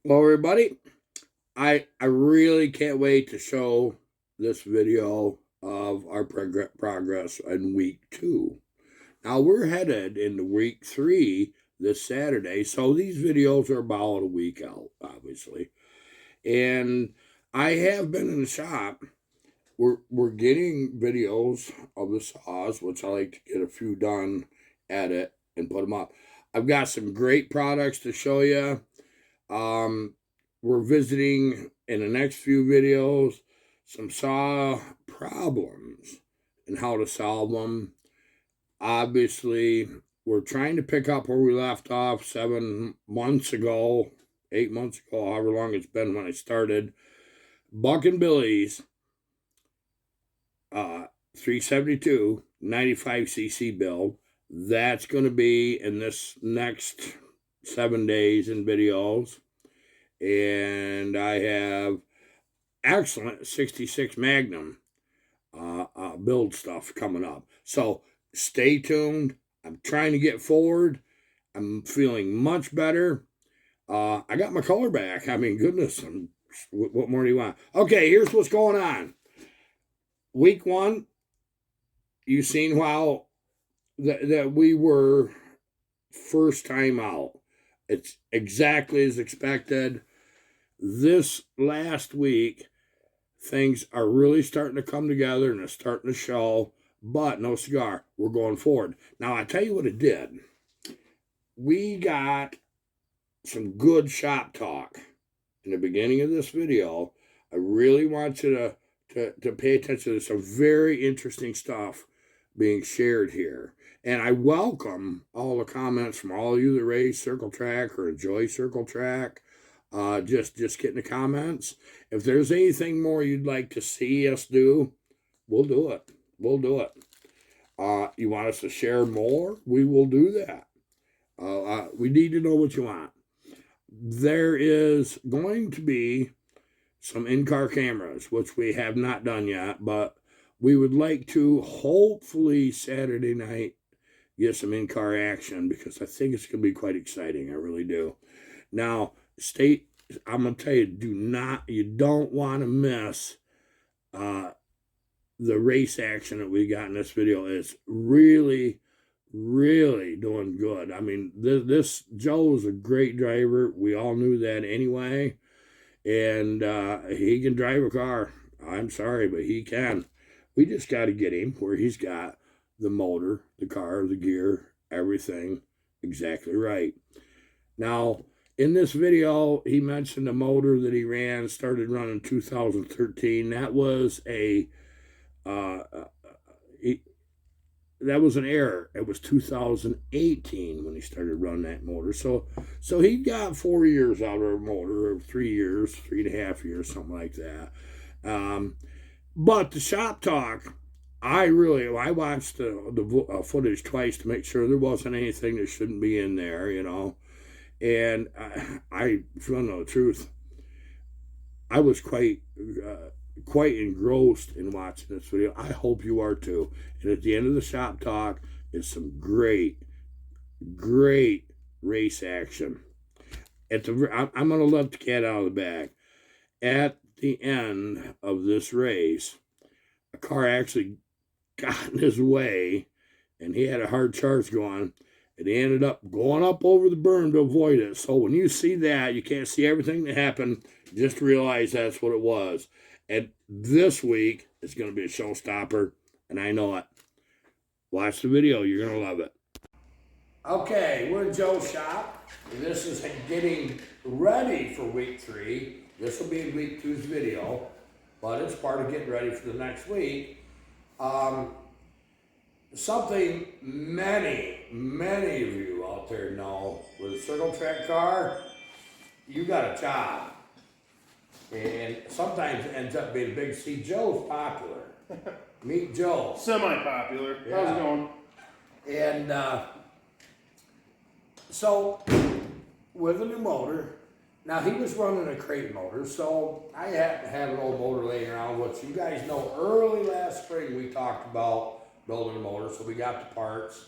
Well, everybody, I really can't wait to show this video of our progress in week 2. Now we're headed into week 3 this Saturday, so these videos are about a week out, obviously. And I have been in the shop. We're getting videos of the saws, which I like to get a few done, edit, and put them up. I've got some great products to show you. Um, we're visiting in the next few videos some saw problems and how to solve them. Obviously, we're trying to pick up where we left off 7 months ago, 8 months ago, however long it's been when I started. Buck and Billy's 372 95cc build. That's going to be in this next 7 days in videos. And I have excellent 66 Magnum build stuff coming up. So stay tuned. I'm trying to get forward. I'm feeling much better. I got my color back. I mean, goodness, what more do you want? Okay, here's what's going on. Week 1, you've seen how that we were first time out. It's exactly as expected. This last week, things are really starting to come together and it's starting to show, but no cigar. We're going forward. Now, I tell you what it did. We got some good shop talk in the beginning of this video. I really want you to pay attention to some very interesting stuff being shared here. And I welcome all the comments from all of you that race Circle Track or enjoy Circle Track. Just get in the comments. If there's anything more you'd like to see us do, we'll do it. We'll do it. You want us to share more? We will do that. We need to know what you want. There is going to be some in-car cameras, which we have not done yet, but we would like to hopefully Saturday night get some in-car action because I think it's going to be quite exciting. I really do. Now, I'm going to tell you, you don't want to miss the race action that we got in this video. It's really, really doing good. I mean, this Joe is a great driver. We all knew that anyway. And he can drive a car. I'm sorry, but he can. We just got to get him where he's got the motor, the car, the gear, everything exactly right. Now, in this video, he mentioned the motor that he ran, started running 2013. That was that was an error. It was 2018 when he started running that motor. So he got 4 years out of a motor, or 3 years, 3.5 years, something like that. But the shop talk, I watched the footage twice to make sure there wasn't anything that shouldn't be in there, And if you want to know the truth, I was quite engrossed in watching this video. I hope you are too. And at the end of the shop talk is some great race action. I'm going to let the cat out of the bag. At the end of this race, a car actually got in his way, and he had a hard charge going, and he ended up going up over the berm to avoid it. So when you see that, you can't see everything that happened. Just realize that's what it was. And this week is going to be a showstopper, and I know it. Watch the video. You're going to love it. Okay, we're in Joe's shop. This is getting ready for week 3. This will be in week 2's video, but it's part of getting ready for the next week. Something many of you out there know, with a Circle Track car, you got a job. And sometimes it ends up being big. See, Joe's popular. Meet Joe. Semi-popular. Yeah. How's it going? And so, with a new motor, now he was running a crate motor, so I happen to have an old motor laying around, which you guys know early last spring we talked about building a motor, so we got the parts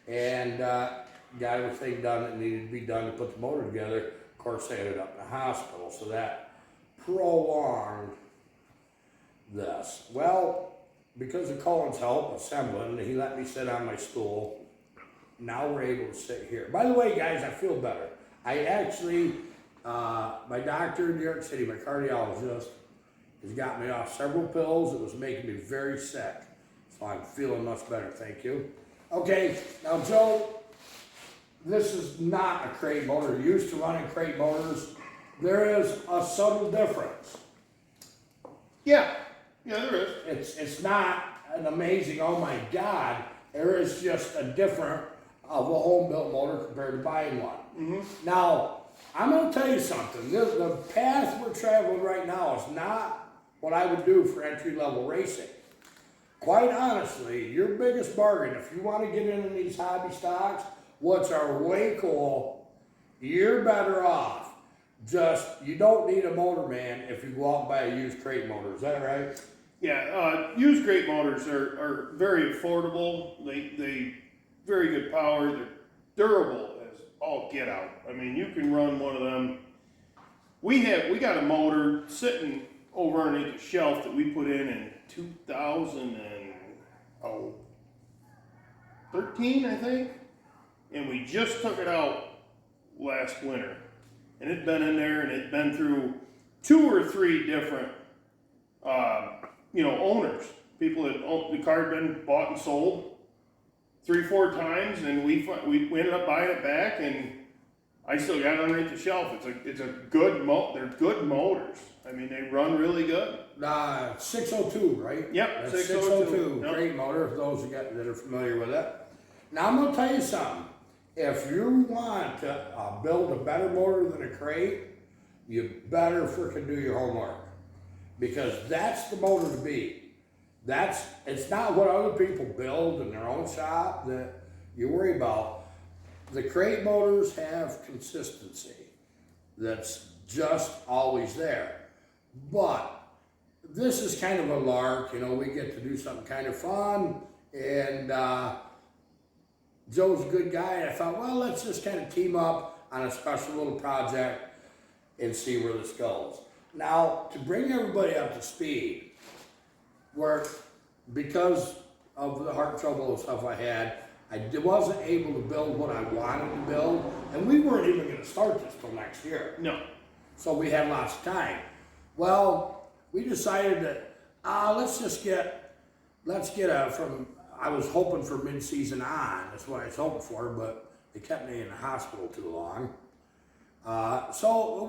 and got everything done that needed to be done to put the motor together. Of course, I ended up in the hospital, so that prolonged this. Well, because of Colin's help assembling, he let me sit on my stool. Now we're able to sit here. By the way, guys, I feel better. I actually, my doctor in New York City, my cardiologist, has got me off several pills. It was making me very sick. So I'm feeling much better, thank you. Okay, now Joe, this is not a crate motor. You're used to running crate motors. There is a subtle difference. Yeah, there is. It's not an amazing, oh my God. There is just a different of a home-built motor compared to buying one. Mm-hmm. Now, I'm going to tell you something. The path we're traveling right now is not what I would do for entry-level racing. Quite honestly, your biggest bargain, if you want to get into these hobby stocks, which are way cool, you're better off. Just, you don't need a motor, man, if you go out and buy a used crate motor. Is that right? Yeah, used crate motors are very affordable. They very good power. They're durable as all get out. I mean, you can run one of them. We got a motor sitting over underneath the shelf that we put in 2013, I think, and we just took it out last winter, and it'd been in there, and it'd been through 2 or 3 different owners. People that the car had been bought and sold 3-4 times, and we ended up buying it back, and I still got it underneath the shelf. It's a good they're good motors. I mean, they run really good. 602, right? Yep, That's 602 crate motor, for those that are familiar with it. Now, I'm going to tell you something. If you want to build a better motor than a crate, you better freaking do your homework. Because that's the motor to beat. It's not what other people build in their own shop that you worry about. The crate motors have consistency that's just always there. But this is kind of a lark, we get to do something kind of fun, and Joe's a good guy, and I thought, well, let's just kind of team up on a special little project and see where this goes. Now, to bring everybody up to speed, because of the heart trouble and stuff I had, I wasn't able to build what I wanted to build, and we weren't even going to start this till next year. No. So we had lots of time. Well, we decided that I was hoping for mid-season on. That's what I was hoping for, but they kept me in the hospital too long. So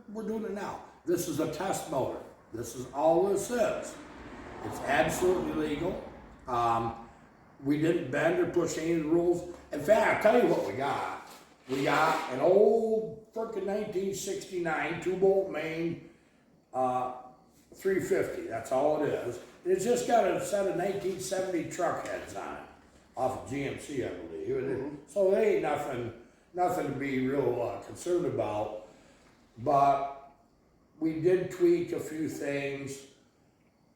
we're doing it now. This is a test motor. This is all this is. It's absolutely legal. We didn't bend or push any of the rules. In fact, I'll tell you what we got. We got an old frickin' 1969 2-bolt main 350. That's all it is. It's just got a set of 1970 truck heads on it, off of GMC, I believe. Mm-hmm. So they ain't nothing to be real concerned about. But we did tweak a few things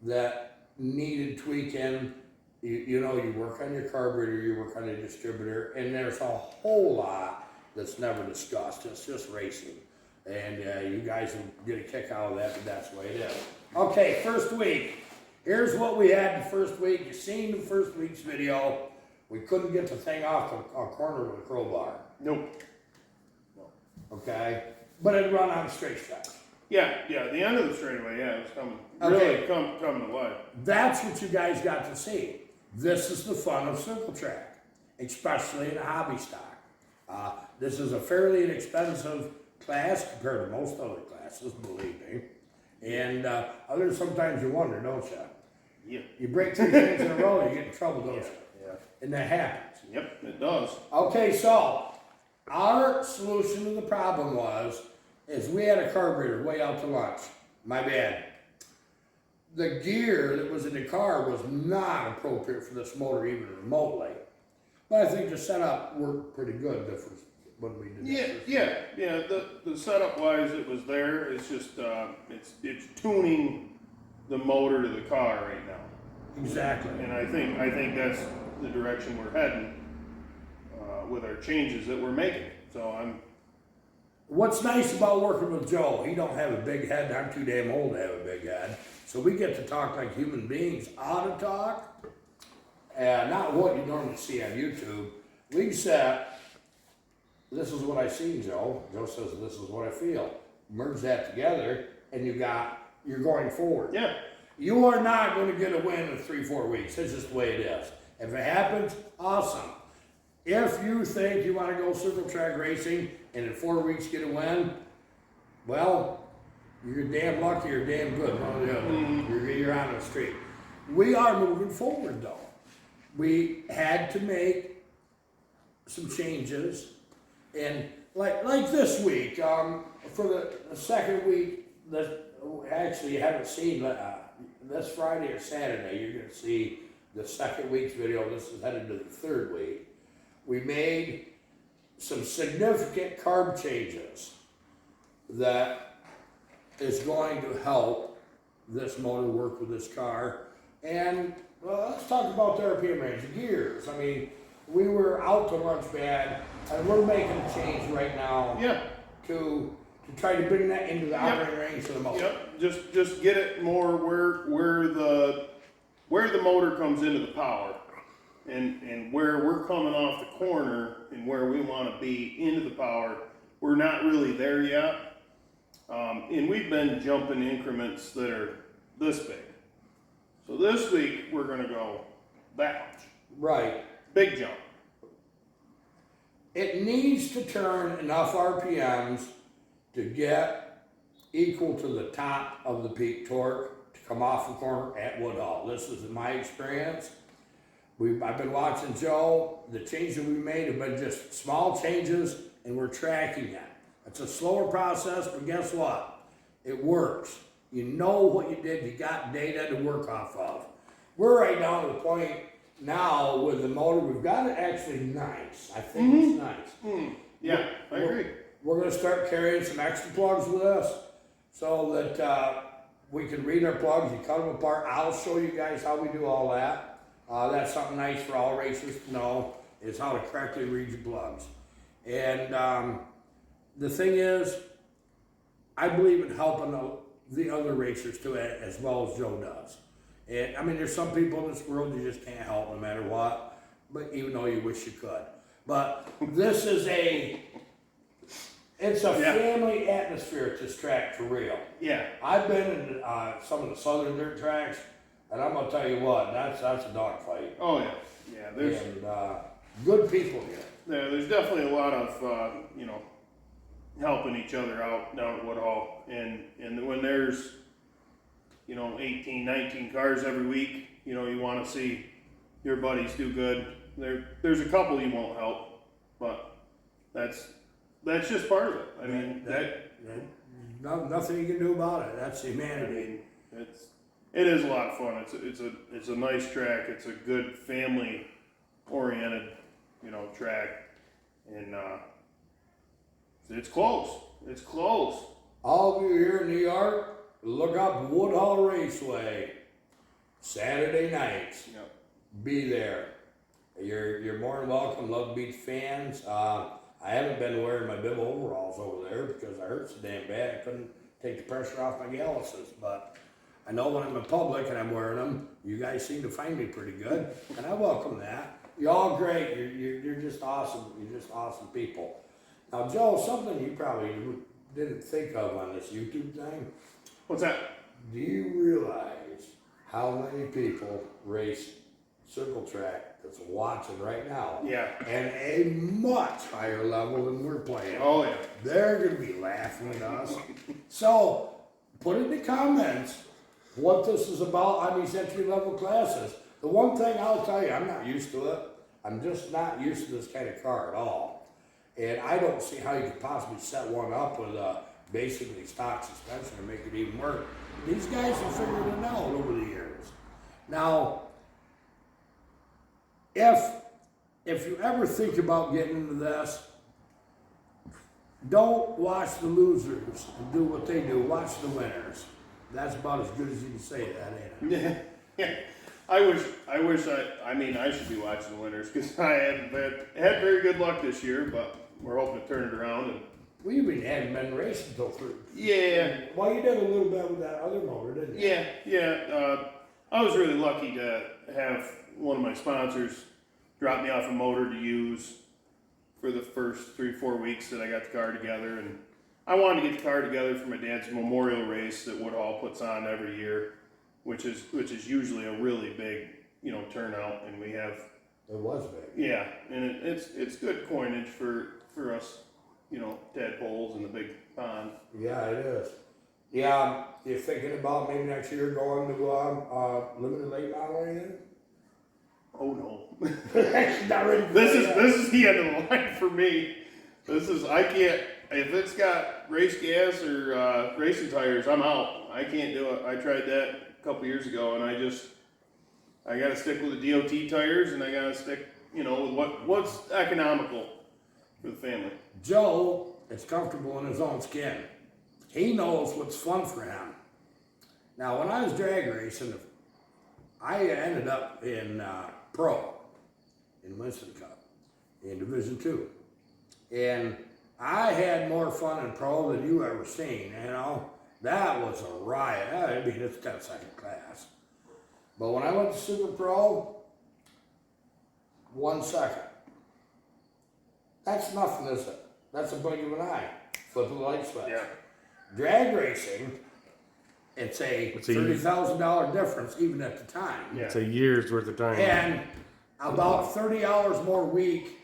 that needed tweaking. You work on your carburetor, you work on your distributor, and there's a whole lot that's never discussed. It's just racing. And you guys will get a kick out of that, but that's the way it is. Okay, first week. Here's what we had the first week. You've seen the first week's video. We couldn't get the thing off the corner with a crowbar. Nope. Okay? But it run on a straight stretch. Yeah, the end of the straightaway, it was coming. Okay. Really coming to life. That's what you guys got to see. This is the fun of circle track, especially in a hobby stock. This is a fairly inexpensive class compared to most other classes, believe me. And others, sometimes you wonder, don't you? Yeah. You break 3 things in a row, you get in trouble, don't you? Yeah. And that happens. Yep, it does. Okay, so our solution to the problem is we had a carburetor way out to lunch. My bad. The gear that was in the car was not appropriate for this motor even remotely. But I think the setup worked pretty good when we did the setup wise it was there. It's just it's tuning the motor to the car right now. Exactly. And I think that's the direction we're heading with our changes that we're making. So what's nice about working with Joe, he don't have a big head, and I'm too damn old to have a big head. So we get to talk like human beings ought to talk, and not what you normally see on YouTube. We said, this is what I see, Joe. Joe says, this is what I feel. Merge that together, and you're going forward. Yeah. You are not going to get a win in 3-4 weeks. It's just the way it is. If it happens, awesome. If you think you want to go circle track racing and in 4 weeks get a win, well, you're damn lucky or damn good, one or the other. You're on the street. We are moving forward, though. We had to make some changes, and like this week, for the second week, actually you haven't seen this Friday or Saturday, you're going to see the second week's video. This is headed to the third week. We made some significant carb changes that is going to help this motor work with this car. And let's talk about the RPM range, gears. I mean, we were out to lunch bad, and we're making a change right now. Yeah. To try to bring that into the operating range of the motor. Yep. Just get it more where the motor comes into the power, and where we're coming off the corner and where we want to be into the power. We're not really there yet, and we've been jumping increments that are this big. So this week we're going to go that much. Right. Big jump. It needs to turn enough RPMs to get equal to the top of the peak torque to come off the corner at Woodhull. This is my experience. I've been watching Joe. The changes we made have been just small changes, and we're tracking it. It's a slower process, but guess what? It works. You know what you did. You got data to work off of. We're right down to the point now with the motor. We've got it actually nice. I think it's nice. Yeah, I agree. We're going to start carrying some extra plugs with us so that we can read our plugs. You cut them apart. I'll show you guys how we do all that. That's something nice for all racers to know, is how to correctly read your plugs. And the thing is, I believe in helping the other racers too, as well as Joe does. And I mean, there's some people in this world you just can't help no matter what, but even though you wish you could. But this is it's a family atmosphere at this track for real. Yeah. I've been in some of the southern dirt tracks, and I'm gonna tell you what, that's a dogfight. Oh yeah. Yeah. There's good people here. there's definitely a lot of helping each other out down at Woodhull, and when there's 18, 19 cars every week, you want to see your buddies do good. There's a couple you won't help, but that's just part of it. I mean, nothing you can do about it. That's humanity. I mean, it is a lot of fun. It's a nice track. It's a good family oriented, track, and it's close. It's close. All of you here in New York, look up Woodhull Raceway, Saturday nights. Yep. Be there. You're more than welcome. Love Beach fans. I haven't been wearing my bib overalls over there because I hurt so damn bad. I couldn't take the pressure off my galluses. But I know when I'm in public and I'm wearing them, you guys seem to find me pretty good, and I welcome that. You're all great. You're just awesome. You're just awesome people. Now, Joe, something you probably didn't think of on this YouTube thing. What's that? Do you realize how many people race circle track that's watching right now? Yeah. And a much higher level than we're playing. Oh yeah. They're gonna be laughing at us. So put in the comments what this is about on these entry level classes. The one thing I'll tell you, I'm not used to it. I'm just not used to this kind of car at all. And I don't see how you could possibly set one up with a basically stock suspension and make it even work. These guys have figured it out over the years. Now, if you ever think about getting into this, don't watch the losers and do what they do. Watch the winners. That's about as good as you can say that, ain't it? Yeah. I should be watching the winners because I had very good luck this year, but we're hoping to turn it around and We even hadn't been racing until 3. Yeah, Well, you did a little bit with that other motor, didn't you? yeah. I was really lucky to have one of my sponsors drop me off a motor to use for the first 3-4 weeks that I got the car together, and I wanted to get the car together for my dad's memorial race that Woodhull puts on every year, which is usually a really big, turnout, and we have. It was big. Yeah, and it's good coinage for us, tadpoles in the big pond. Yeah, it is. Yeah, you're thinking about maybe next year going to limited late model or anything? Oh no. Not ready for This that. is the end of the line for me. I can't, if it's got race gas or racing tires, I'm out. I can't do it. I tried that a couple years ago, and I gotta stick with the DOT tires, and I gotta stick, with what's economical for the family. Joe is comfortable in his own skin. He knows what's fun for him. Now, when I was drag racing, I ended up in Pro, in Winston Cup, in Division 2. And I had more fun in Pro than you ever seen, That was a riot. I mean, it's 10-second class. But when I went to Super Pro, 1 second. That's nothing, is it? That's a blink of an eye. Flip of the light switch. Yeah. Drag racing, it's a $30,000 difference even at the time. Yeah. It's a year's worth of time. And about 30 hours more a week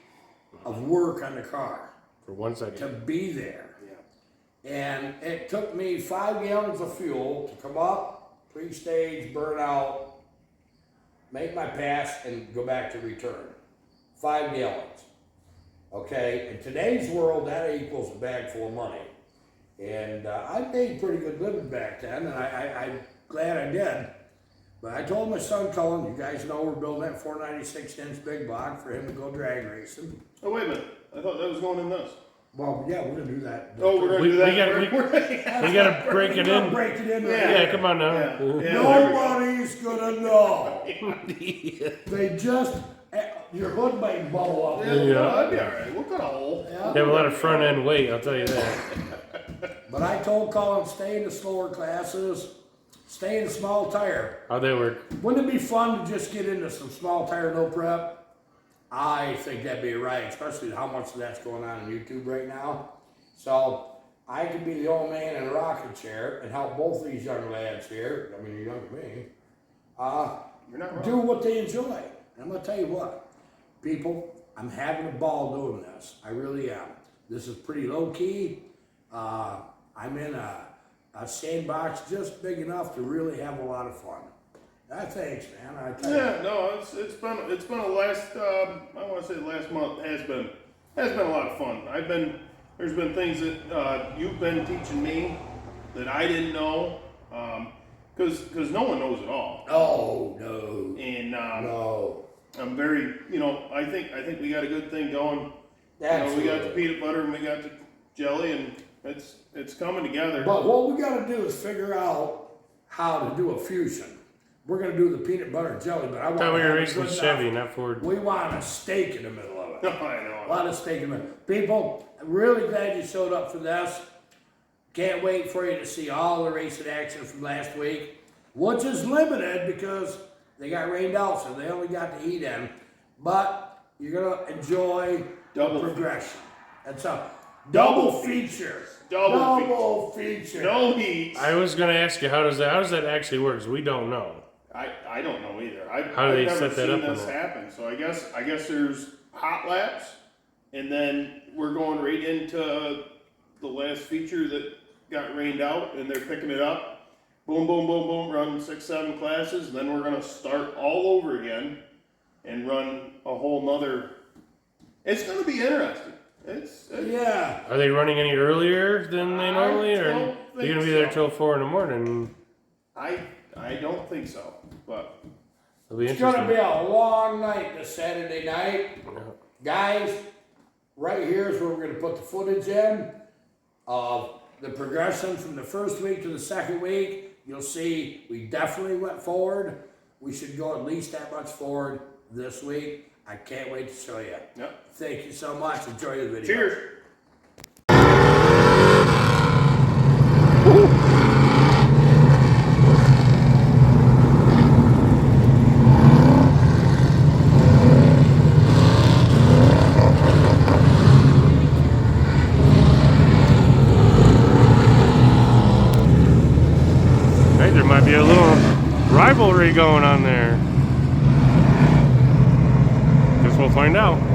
of work on the car For 1 second. to be there. Yeah. And it took me 5 gallons of fuel to come up, pre-stage, burn out, make my pass, and go back to return. 5 gallons. Okay, in today's world, that equals a bag full of money. And I made pretty good living back then, and I'm glad I did. But I told my son Cullen, you guys know we're building that 496-inch big block for him to go drag racing. Oh, wait a minute. I thought that was going in this. Well, yeah, we're gonna do that. Oh, we're going to do that. We gotta break it in. Break it in. Yeah. Yeah, come on now. Yeah. Yeah. Nobody's gonna know. They just, your hood might blow up. Yeah, that'd be all right. We'll cut a hole. Yeah. They have a lot of front end weight, I'll tell you that. But I told Colin, stay in the slower classes, stay in small tire. How'd that work? Wouldn't it be fun to just get into some small tire, no prep? I think that'd be right, especially how much of that's going on YouTube right now. So I could be the old man in a rocking chair and help both these young lads here, I mean, you're younger than me, You're not wrong. do what they enjoy. And I'm gonna tell you what, people, I'm having a ball doing this. I really am. This is pretty low key. I'm in a sandbox just big enough to really have a lot of fun. Thanks, man. I tell you. Yeah, no, it's been a last I want to say the last month has been a lot of fun. There's been things that you've been teaching me that I didn't know, because no one knows it all. Oh no. And No. I'm very, I think we got a good thing going. Absolutely. We got the peanut butter and we got the jelly, and it's coming together. But what we got to do is figure out how to do a fusion. We're going to do the peanut butter and jelly, but I I want thought we to were have it racing good Chevy, enough. not Ford. We want a steak in the middle of it. I know. A lot of steak in the middle. People, I'm really glad you showed up for this. Can't wait for you to see all the racing action from last week, which is limited because they got rained out, so they only got the heat in. But you're going to enjoy Double the progression. That's a double feature. Double feature. No heat. I was gonna ask you how does that actually work? 'Cause we don't know. I don't know either. How do they I've never set that seen up on this that? happen. So I guess there's hot laps, and then we're going right into the last feature that got rained out, and they're picking it up. Boom, boom, boom, boom. Run 6-7 classes, and then we're gonna start all over again and run a whole nother. It's gonna be interesting. It's Yeah. Are they running any earlier than they normally, or don't are you think gonna be there so. till 4 in the morning? I don't think so, but It'll be It's going to interesting. be a long night this Saturday night. Yeah. Guys, right here is where we're going to put the footage in of the progression from the first week to the second week. You'll see we definitely went forward. We should go at least that much forward this week. I can't wait to show you. Yep. Thank you so much. Enjoy the video. cheers. Be a little rivalry going on there. Guess we'll find out.